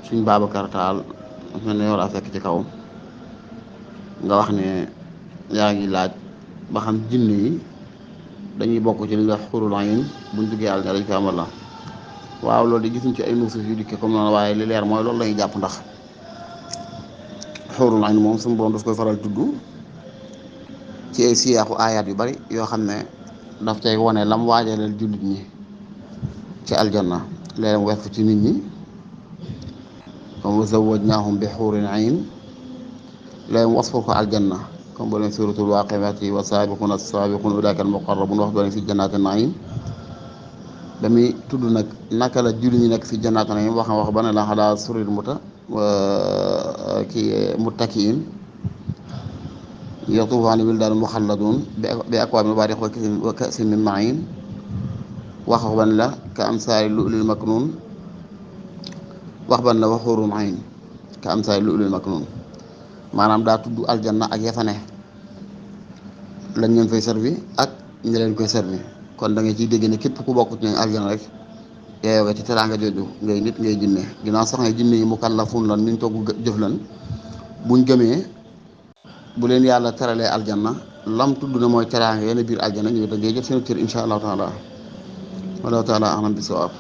suñ Babacar Taal mel ne yow laa fekk ci kaw nga wax ne yaa ngi laaj ba xam jinne yi dañuy bokk ci li ñuy wax xurul ayn buñ duggee àll dañ ko amal la waaw loolu de gisuñ ci ay nuusus yu dikkee comme noonu waaye li leer mooy loolu lañuy jàpp ndax xurul ayn moom suñu borom daf koy faral tudd ci ay siyaaxu aayaat yu bari yoo xam ne daf cay wone lam waajaleel jullit ñi ci aljanna léeg mu wex ci nit ñi comme wa zawwajnaahum bi xuurin ayn léeg mu wasfur ko aljanna comme boo leen suratul waaqiati wa saabiquuna saabiquun ulaa'ika al muqarrabuun wax doon fi jannaati na'iim ba muy tudd nag naka la jullit ñi nekk fi jannaati na'iim wax ba ne la alaa sururin muttaki'iin yatuufu alayhim wildaanun muxalladuun bi akwaabin wa abaariiq wa ka'sin min ma'iin wax ban la ka amsaali lu'lu'il maknuun wax ban la wa xuurun ayn ka amsaali lu'lu'il maknuun maanaam daa tudd aljanna ak yafane lañ leen fay servi ak ñi leen koy servi kon da nga ciy dégg ne képp ku bokk ci ñooñu aljanna rek yeeyoo nga ci teraanga jooju ngay nit ngay jinne ginnaaw sax nga jinne yi mukallafuun lan niñ togg jëf lan buñ gëmee bu leen yàlla teralee aljanna lam tudd na mooy teraanga yenn biir aljanna ñu da ngay jëf seen cër insha allahu taala wallahu taala alam bi sawaab